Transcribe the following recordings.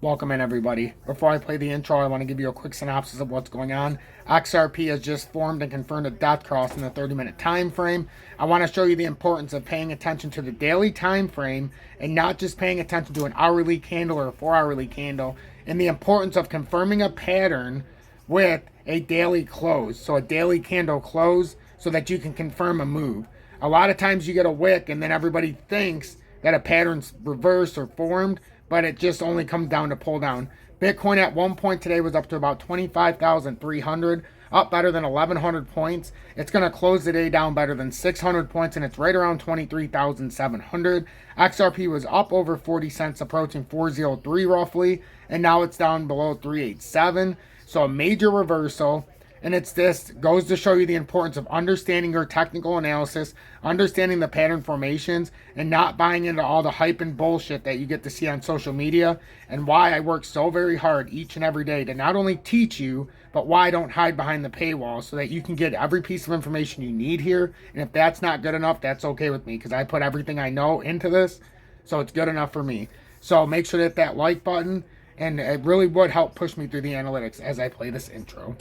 Welcome in, everybody. Before I play the intro, I want to give you a quick synopsis of what's going on. XRP has just formed and confirmed a Deathcross in the 30-minute time frame. I want to show you the importance of paying attention to the daily time frame and not just paying attention to an hourly candle or a 4-hourly candle, and the importance of confirming a pattern with a daily close. So a daily candle close so that you can confirm a move. A lot of times you get a wick and then everybody thinks that a pattern's reversed or formed, but it just only comes down to pull down. Bitcoin at one point today was up to about 25,300, up better than 1,100 points. It's going to close the day down better than 600 points, and it's right around 23,700. XRP was up over 40 cents, approaching 403 roughly, and now it's down below 387. So a major reversal. And it's this goes to show you the importance of understanding your technical analysis, understanding the pattern formations, and not buying into all the hype and bullshit that you get to see on social media, and why I work so very hard each and every day to not only teach you, but why I don't hide behind the paywall so that you can get every piece of information you need here. And if that's not good enough, that's okay with me, because I put everything I know into this, so it's good enough for me. So make sure to hit that like button, and it really would help push me through the analytics as I play this intro.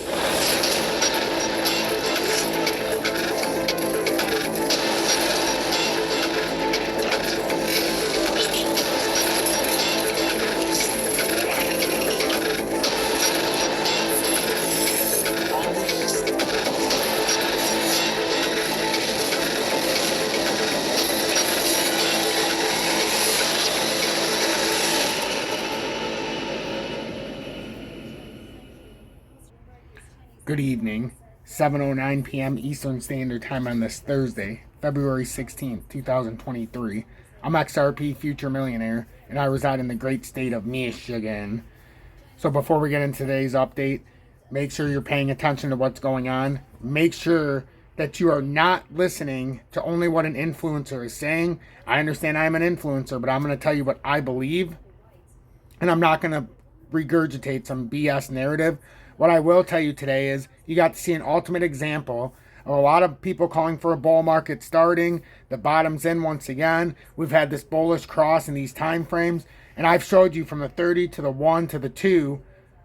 Good evening, 7:09 p.m. Eastern Standard Time on this Thursday, February 16th, 2023. I'm XRP Future Millionaire, and I reside in the great state of Michigan. So before we get into today's update, make sure you're paying attention to what's going on. Make sure that you are not listening to only what an influencer is saying. I understand I'm an influencer, but I'm going to tell you what I believe, and I'm not going to regurgitate some BS narrative. What I will tell you today is you got to see an ultimate example of a lot of people calling for a bull market starting. The bottom's in once again. We've had this bullish cross in these time frames, and I've showed you from the 30 to the 1 to the 2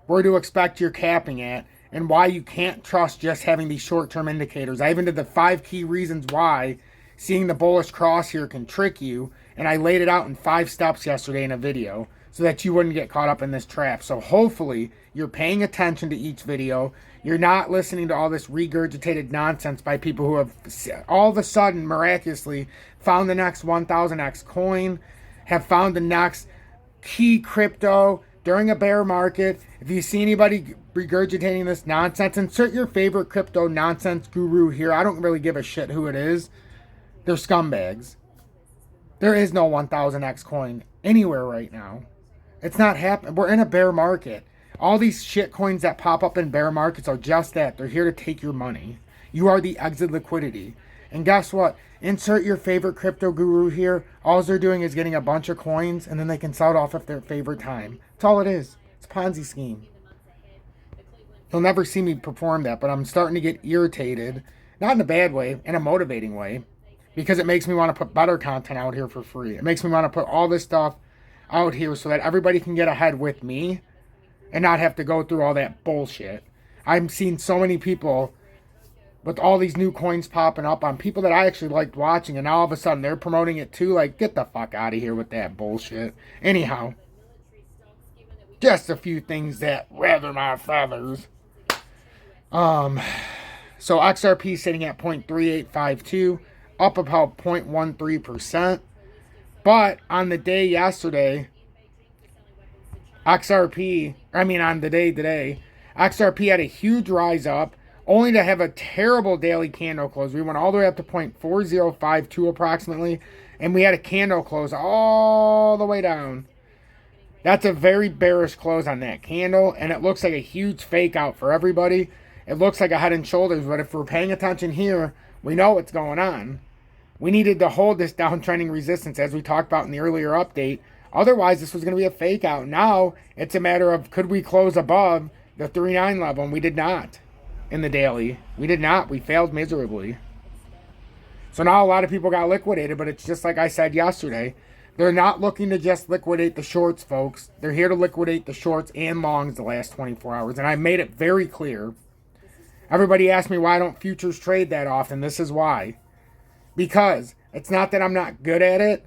where to expect your capping at, and why you can't trust just having these short-term indicators. I even did the 5 key reasons why seeing the bullish cross here can trick you, and I laid it out in 5 steps yesterday in a video, so that you wouldn't get caught up in this trap. So hopefully you're paying attention to each video. You're not listening to all this regurgitated nonsense by people who have all of a sudden miraculously found the next 1000x coin, have found the next key crypto during a bear market. If you see anybody regurgitating this nonsense, insert your favorite crypto nonsense guru here. I don't really give a shit who it is. They're scumbags. There is no 1000x coin anywhere right now. It's not happening. We're in a bear market. All these shit coins that pop up in bear markets are just that. They're here to take your money. You are the exit liquidity. And guess what? Insert your favorite crypto guru here. All they're doing is getting a bunch of coins, and then they can sell it off at their favorite time. That's all it is. It's a Ponzi scheme. You'll never see me perform that, but I'm starting to get irritated. Not in a bad way, in a motivating way. Because it makes me want to put better content out here for free. It makes me want to put all this stuff out here so that everybody can get ahead with me and not have to go through all that bullshit. I've seen so many people with all these new coins popping up on people that I actually liked watching, and now all of a sudden they're promoting it too. Like, get the fuck out of here with that bullshit. Anyhow, just a few things that rather my feathers. So XRP sitting at 0.3852, up about 0.13%. But on the day yesterday, on the day today, XRP had a huge rise up, only to have a terrible daily candle close. We went all the way up to 0.4052 approximately, and we had a candle close all the way down. That's a very bearish close on that candle, and it looks like a huge fake out for everybody. It looks like a head and shoulders, but if we're paying attention here, we know what's going on. We needed to hold this downtrending resistance as we talked about in the earlier update. Otherwise, this was going to be a fake out. Now, it's a matter of could we close above the 3.9 level, and we did not in the daily. We did not. We failed miserably. So now a lot of people got liquidated, but it's just like I said yesterday. They're not looking to just liquidate the shorts, folks. They're here to liquidate the shorts and longs the last 24 hours. And I made it very clear. Everybody asks me why don't futures trade that often. This is why. Because it's not that I'm not good at it.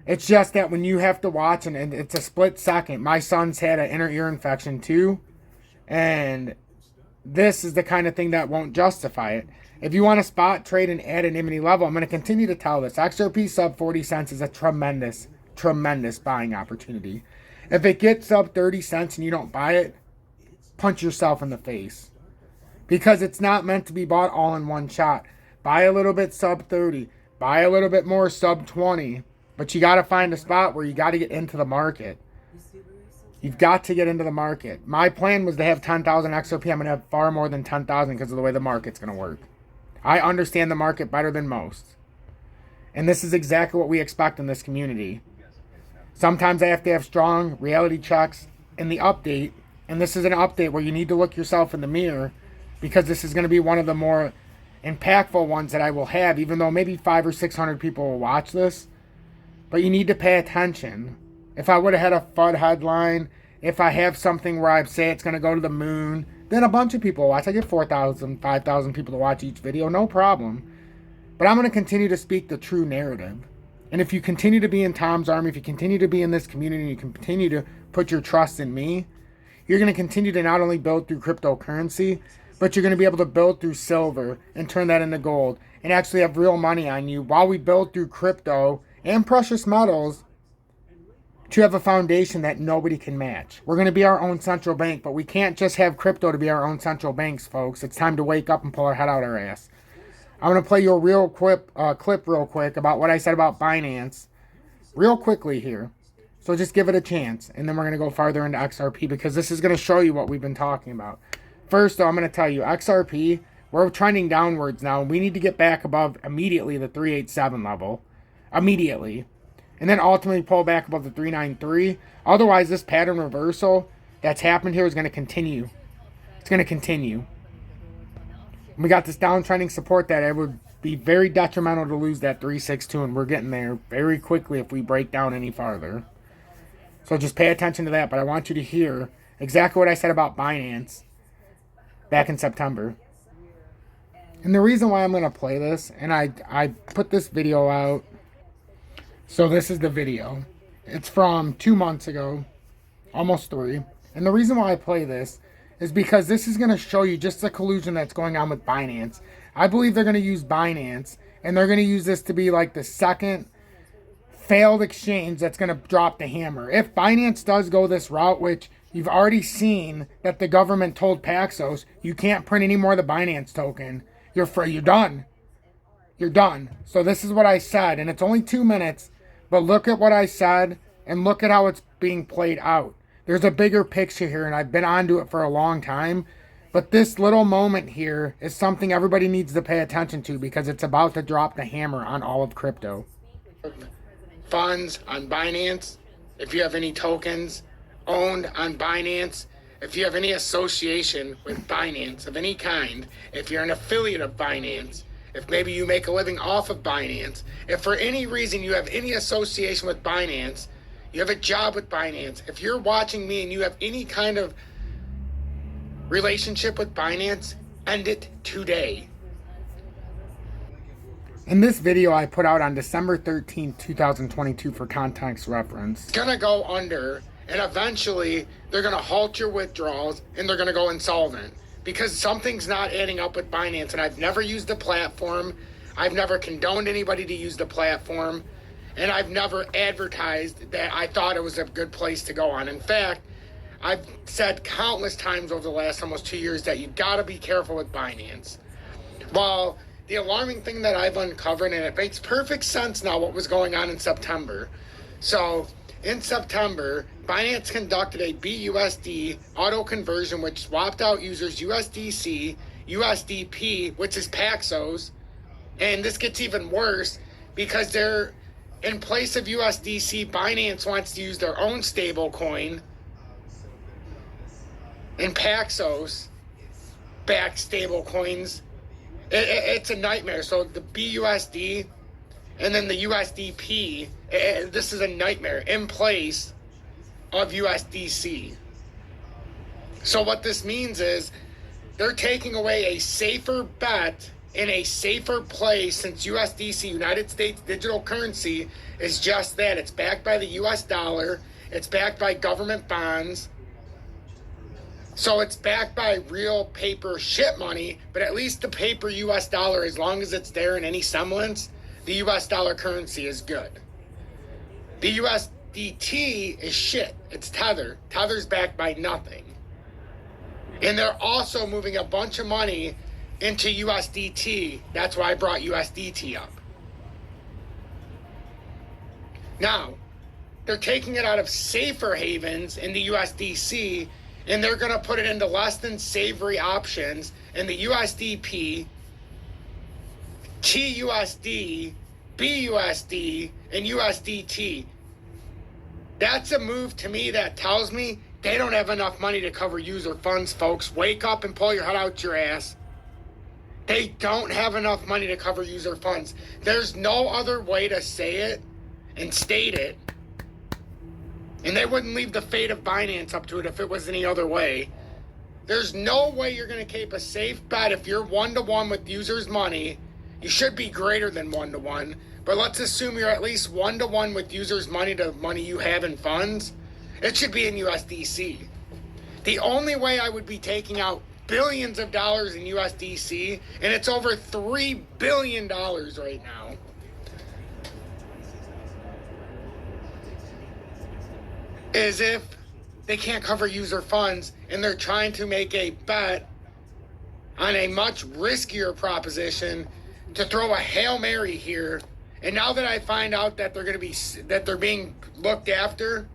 It's just that when you have to watch, and it's a split second. My son's had an inner ear infection too. And this is the kind of thing that won't justify it. If you want to spot trade and add anonymity level, I'm going to continue to tell this. XRP sub 40 cents is a tremendous, tremendous buying opportunity. If it gets sub 30 cents and you don't buy it, punch yourself in the face. Because it's not meant to be bought all in one shot. Buy a little bit sub 30. Buy a little bit more sub 20. But you got to find a spot where you got to get into the market. You've got to get into the market. My plan was to have 10,000 XRP. I'm going to have far more than 10,000 because of the way the market's going to work. I understand the market better than most. And this is exactly what we expect in this community. Sometimes I have to have strong reality checks in the update. And this is an update where you need to look yourself in the mirror, because this is going to be one of the more impactful ones that I will have, even though maybe 500 or 600 people will watch this. But you need to pay attention. If I would have had a FUD headline, if I have something where I say it's going to go to the moon, then a bunch of people watch. I get 4,000, 5,000 people to watch each video, no problem. But I'm going to continue to speak the true narrative. And if you continue to be in Tom's Army, if you continue to be in this community, and you continue to put your trust in me, you're going to continue to not only build through cryptocurrency, but you're going to be able to build through silver and turn that into gold and actually have real money on you while we build through crypto and precious metals to have a foundation that nobody can match. We're going to be our own central bank, but we can't just have crypto to be our own central banks, folks. It's time to wake up and pull our head out our ass. I'm going to play you a real clip real quick about what I said about Binance real quickly here. So just give it a chance, and then we're going to go farther into XRP, because this is going to show you what we've been talking about. First, though, I'm going to tell you, XRP, we're trending downwards now. We need to get back above immediately the 387 level. Immediately. And then ultimately pull back above the 393. Otherwise, this pattern reversal that's happened here is going to continue. It's going to continue. We got this downtrending support that it would be very detrimental to lose that 362, and we're getting there very quickly if we break down any farther. So just pay attention to that. But I want you to hear exactly what I said about Binance back in September. And the reason why I'm going to play this, and I put this video out. So this is the video. It's from 2 months ago, almost 3. And the reason why I play this is because this is going to show you just the collusion that's going on with Binance. I believe they're going to use Binance, and they're going to use this to be like the second failed exchange that's going to drop the hammer. If Binance does go this route, which you've already seen that the government told Paxos, you can't print any more of the Binance token. You're free. You're done. You're done. So this is what I said, and it's only 2 minutes, but look at what I said, and look at how it's being played out. There's a bigger picture here, and I've been onto it for a long time, but this little moment here is something everybody needs to pay attention to, because it's about to drop the hammer on all of crypto. Funds on Binance, if you have any tokens owned on Binance, if you have any association with Binance of any kind, if you're an affiliate of Binance, if maybe you make a living off of Binance, if for any reason you have any association with Binance, you have a job with Binance, if you're watching me and you have any kind of relationship with Binance, end it today. In this video I put out on December 13th, 2022 for context reference, it's gonna go under, and eventually they're gonna halt your withdrawals and they're gonna go insolvent because something's not adding up with Binance. And I've never used the platform. I've never condoned anybody to use the platform. And I've never advertised that I thought it was a good place to go on. In fact, I've said countless times over the last almost 2 years that you've got to be careful with Binance. Well, the alarming thing that I've uncovered, and it makes perfect sense now what was going on in September. So in September, Binance conducted a BUSD auto conversion, which swapped out users USDC, USDP, which is Paxos. And this gets even worse because they're, in place of USDC, Binance wants to use their own stable coin, and Paxos back stable coins. It's a nightmare. So the BUSD and then the USDP, this is a nightmare, in place of USDC. So what this means is they're taking away a safer bet in a safer place, since USDC, United States digital currency, is just that. It's backed by the US dollar. It's backed by government bonds. So it's backed by real paper shit money, but at least the paper US dollar, as long as it's there in any semblance, the US dollar currency is good. The USDT is shit. It's Tether. Tether's backed by nothing. And they're also moving a bunch of money into USDT. That's why I brought USDT up. Now, they're taking it out of safer havens in the USDC, and they're going to put it into less than savory options in the USDP, TUSD, BUSD, and USDT. That's a move to me that tells me they don't have enough money to cover user funds, folks. Wake up and pull your head out your ass. They don't have enough money to cover user funds. There's no other way to say it and state it. And they wouldn't leave the fate of Binance up to it if it was any other way. There's no way you're going to keep a safe bet if you're one-to-one with users' money. You should be greater than one-to-one. But let's assume you're at least one-to-one with users' money to money you have in funds. It should be in USDC. The only way I would be taking out billions of dollars in USDC, and it's over $3 billion right now, is if they can't cover user funds and they're trying to make a bet on a much riskier proposition to throw a Hail Mary here. And now that I find out that they're being looked after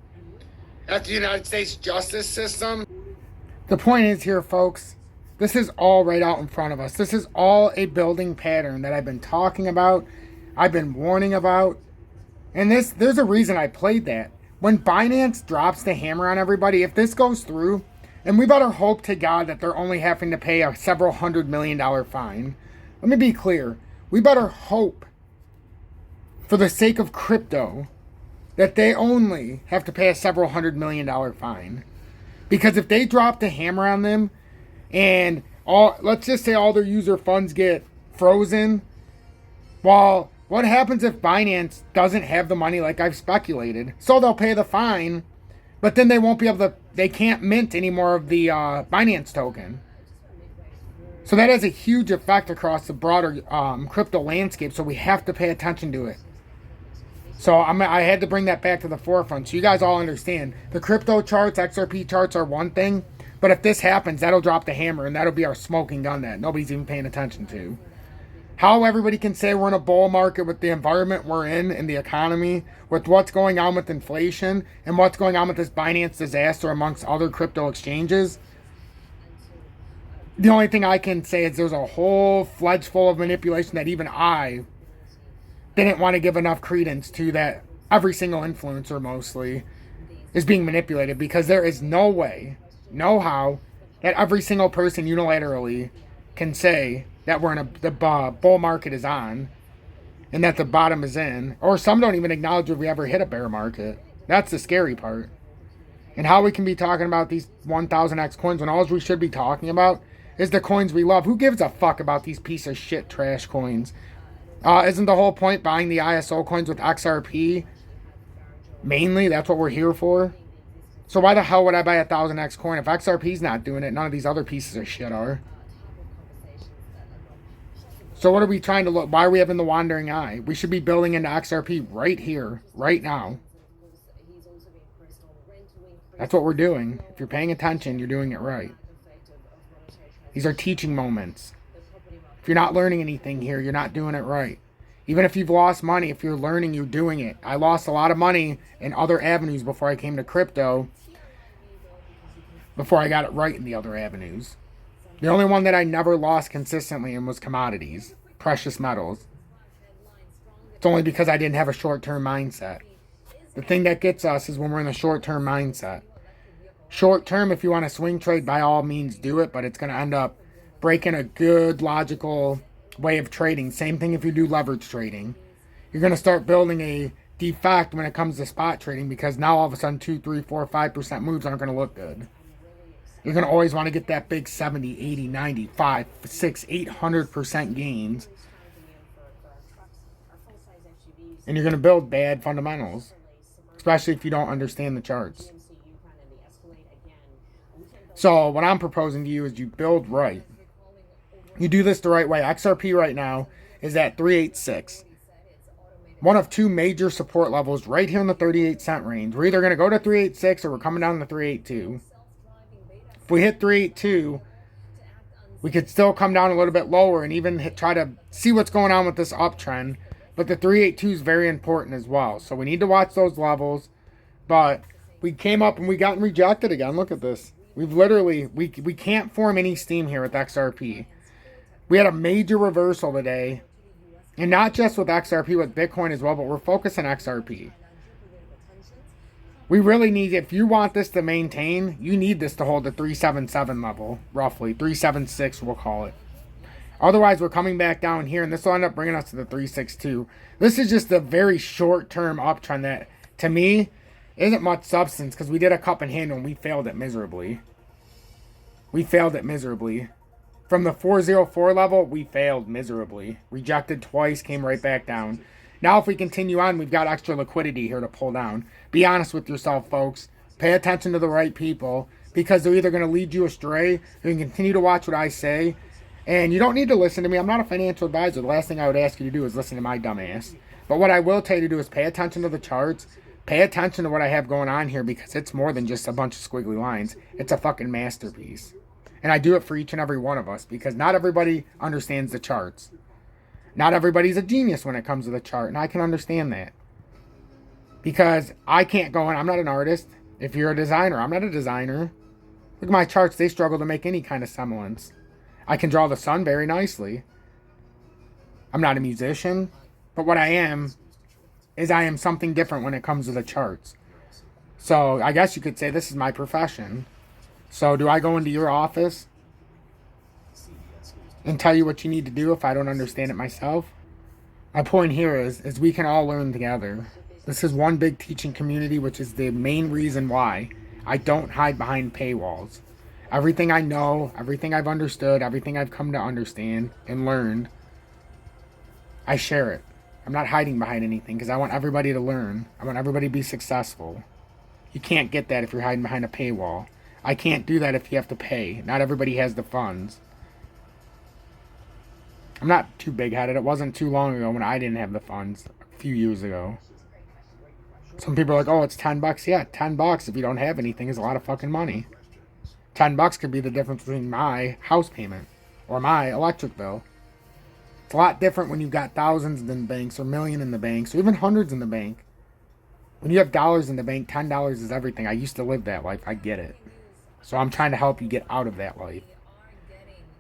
the United States justice system. The point is here, folks, this is all right out in front of us. This is all a building pattern that I've been talking about, I've been warning about. And there's a reason I played that. When Binance drops the hammer on everybody, if this goes through, and we better hope to God that they're only having to pay a several $100 million fine. Let me be clear. We better hope, for the sake of crypto, that they only have to pay a several $100 million fine. Because if they drop the hammer on them, and let's just say all their user funds get frozen, well, what happens if Binance doesn't have the money like I've speculated? So they'll pay the fine, but then they won't be able to, they can't mint any more of the Binance token. So that has a huge effect across the broader crypto landscape, so we have to pay attention to it. So I had to bring that back to the forefront so you guys all understand. The crypto charts, XRP charts are one thing, but if this happens, that'll drop the hammer, and that'll be our smoking gun that nobody's even paying attention to. How everybody can say we're in a bull market with the environment we're in the economy, with what's going on with inflation, and what's going on with this Binance disaster amongst other crypto exchanges. The only thing I can say is there's a whole fledge full of manipulation that even I didn't want to give enough credence to, that every single influencer mostly is being manipulated, because there is no way, no how, that every single person unilaterally can say that we're in the bull market is on and that the bottom is in, or some don't even acknowledge if we ever hit a bear market. That's the scary part. And how we can be talking about these 1000x coins when all we should be talking about is the coins we love. Who gives a fuck about these piece of shit trash coins? Isn't the whole point buying the ISO coins with XRP? Mainly, that's what we're here for. So why the hell would I buy a 1000x coin? If XRP's not doing it, none of these other pieces of shit are. So what are we trying to look? Why are we having the wandering eye? We should be building into XRP right here, right now. That's what we're doing. If you're paying attention, you're doing it right. These are teaching moments. If you're not learning anything here, you're not doing it right. Even if you've lost money, if you're learning, you're doing it. I lost a lot of money in other avenues before I came to crypto, before I got it right in the other avenues. The only one that I never lost consistently in was commodities, precious metals. It's only because I didn't have a short-term mindset. The thing that gets us is when we're in a short-term mindset. Short-term, if you want to swing trade, by all means do it, but it's going to end up breaking a good, logical way of trading. Same thing if you do leverage trading. you're going to start building a defect when it comes to spot trading, because now all of a sudden 2, 3, 4, 5% moves aren't going to look good. You're going to always want to get that big 70, 80, 95, 6, 800% gains. And you're going to build bad fundamentals, especially if you don't understand the charts. So what I'm proposing to you is you build right. You do this the right way. XRP right now is at 386. One of two major support levels right here in the 38-cent range. We're either going to go to 386 or we're coming down to 382. If we hit 382, we could still come down a little bit lower and even try to see what's going on with this uptrend. But the 382 is very important as well. So we need to watch those levels. But we came up and we got rejected again. Look at this. We've literally, we can't form any steam here with XRP. We had a major reversal today. And not just with XRP, with Bitcoin as well, but we're focused on XRP. We really need, if you want this to maintain, you need this to hold the 377 level, roughly. 376, we'll call it. Otherwise, we're coming back down here, and this will end up bringing us to the 362. This is just a very short-term uptrend that, to me, isn't much substance, because we did a cup and handle, and we failed it miserably. We failed it miserably. From the 404 level, we failed miserably. Rejected twice, came right back down. Now, if we continue on, we've got extra liquidity here to pull down. Be honest with yourself, folks. Pay attention to the right people, because they're either going to lead you astray, or you can continue to watch what I say. And you don't need to listen to me. I'm not a financial advisor. The last thing I would ask you to do is listen to my dumb ass. But what I will tell you to do is pay attention to the charts. Pay attention to what I have going on here, because it's more than just a bunch of squiggly lines. It's a fucking masterpiece. And I do it for each and every one of us, because not everybody understands the charts. Not everybody's a genius when it comes to the chart, and I can understand that. Because I can't go in, I'm not an artist. If you're a designer, I'm not a designer. Look at my charts, they struggle to make any kind of semblance. I can draw the sun very nicely. I'm not a musician, but what I am is I am something different when it comes to the charts. So I guess you could say this is my profession. So do I go into your office and tell you what you need to do if I don't understand it myself? My point here is we can all learn together. This is one big teaching community, which is the main reason why I don't hide behind paywalls. Everything I know, everything I've understood, everything I've come to understand and learned, I share it. I'm not hiding behind anything, because I want everybody to learn. I want everybody to be successful. You can't get that if you're hiding behind a paywall. I can't do that if you have to pay. Not everybody has the funds. I'm not too big-headed. It wasn't too long ago when I didn't have the funds, a few years ago. Some people are like, oh, it's $10. Yeah, $10 if you don't have anything is a lot of fucking money. $10 could be the difference between my house payment or my electric bill. It's a lot different when you've got thousands in the banks or million in the banks or even hundreds in the bank. When you have dollars in the bank, $10 is everything. I used to live that life. I get it. So I'm trying to help you get out of that life.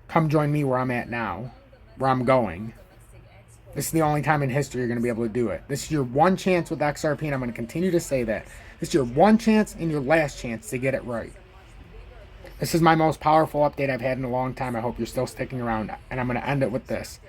Come join me where I'm at now, where I'm going. This is the only time in history you're going to be able to do it. This is your one chance with XRP, and I'm going to continue to say that. This is your one chance and your last chance to get it right. This is my most powerful update I've had in a long time. I hope you're still sticking around, and I'm going to end it with this.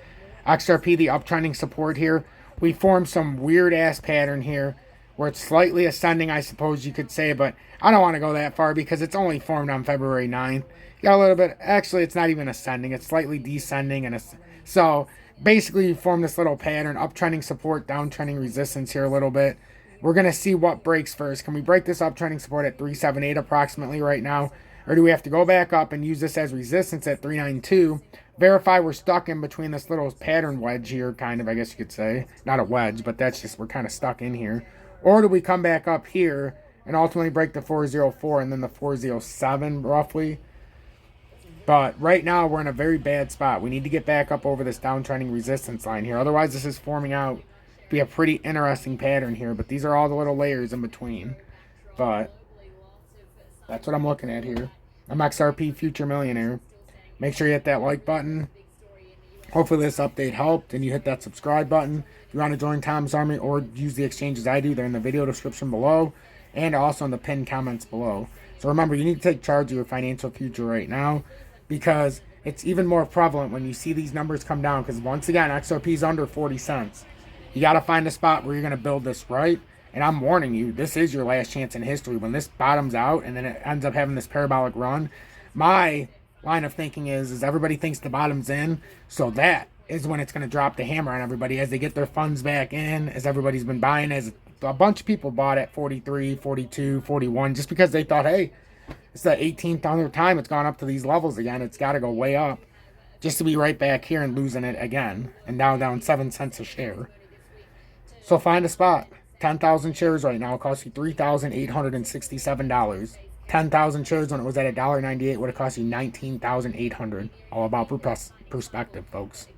XRP, the uptrending support here. We formed some weird-ass pattern here where it's slightly ascending, I suppose you could say, but I don't want to go that far because it's only formed on February 9th. You got a little bit, actually, it's not even ascending. It's slightly descending, and so basically you form this little pattern, uptrending support, downtrending resistance here a little bit. We're going to see what breaks first. Can we break this uptrending support at 378 approximately right now? Or do we have to go back up and use this as resistance at 392? Verify we're stuck in between this little pattern wedge here, kind of, I guess you could say. Not a wedge, but that's just, we're kind of stuck in here. Or do we come back up here and ultimately break the 404 and then the 407 roughly? But right now we're in a very bad spot. We need to get back up over this downtrending resistance line here. Otherwise this is forming out to be a pretty interesting pattern here. But these are all the little layers in between. But that's what I'm looking at here. I'm XRP Future Millionaire. Make sure you hit that like button. Hopefully this update helped and you hit that subscribe button. If you want to join Tom's Army or use the exchanges I do, they're in the video description below and also in the pinned comments below. So remember, you need to take charge of your financial future right now because it's even more prevalent when you see these numbers come down, because once again, XRP is under 40 cents. You got to find a spot where you're going to build this right. And I'm warning you, this is your last chance in history. When this bottoms out and then it ends up having this parabolic run, my line of thinking is everybody thinks the bottom's in, so that is when it's going to drop the hammer on everybody as they get their funds back in, as everybody's been buying, as a bunch of people bought at 43, 42, 41, just because they thought, hey, it's the 18th other time it's gone up to these levels again. It's got to go way up, just to be right back here and losing it again, and now down 7 cents a share. So find a spot. 10,000 shares right now costs you $3,867. 10,000 shares when it was at $1.98 would have cost you $19,800. All about perspective, folks.